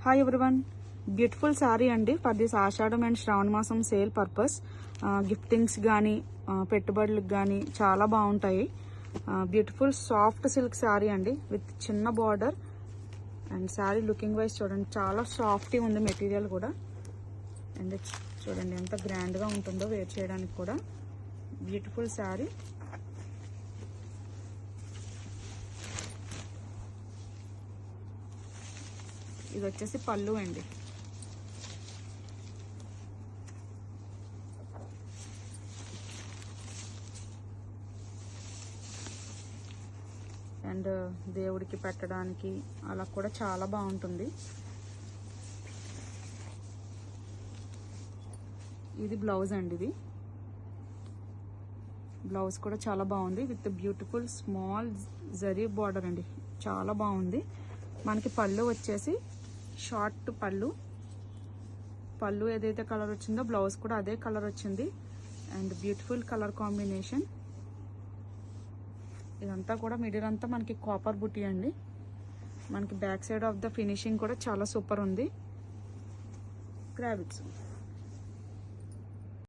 Hi everyone, beautiful sari అండి for this Ashadham and శ్రావణ మాసం sale purpose. గిఫ్టింగ్స్ కానీ పెట్టుబడులకు కానీ చాలా బాగుంటాయి. బ్యూటిఫుల్ సాఫ్ట్ సిల్క్ శారీ అండి విత్ చిన్న border. And sari looking wise చూడండి, చాలా సాఫ్ట్గా ఉంది మెటీరియల్ కూడా. అండ్ చూడండి ఎంత గ్రాండ్గా ఉంటుందో వేర్ చేయడానికి కూడా. బ్యూటిఫుల్ శారీ. ఇది వచ్చేసి పళ్ళు అండి. అండ్ దేవుడికి పెట్టడానికి అలా కూడా చాలా బాగుంటుంది. ఇది బ్లౌజ్ అండి. ఇది బ్లౌజ్ కూడా చాలా బాగుంది with beautiful small zari border అండి, చాలా బాగుంది. మనకి పళ్ళు వచ్చేసి షార్ట్ పళ్ళు ఏదైతే కలర్ వచ్చిందో బ్లౌజ్ కూడా అదే కలర్ వచ్చింది. And beautiful colour combination. ఇదంతా కూడా మిడిల్ అంతా మనకి కాపర్ బుటీ అండి. మనకి back side of the finishing కూడా చాలా సూపర్ ఉంది. Grab it.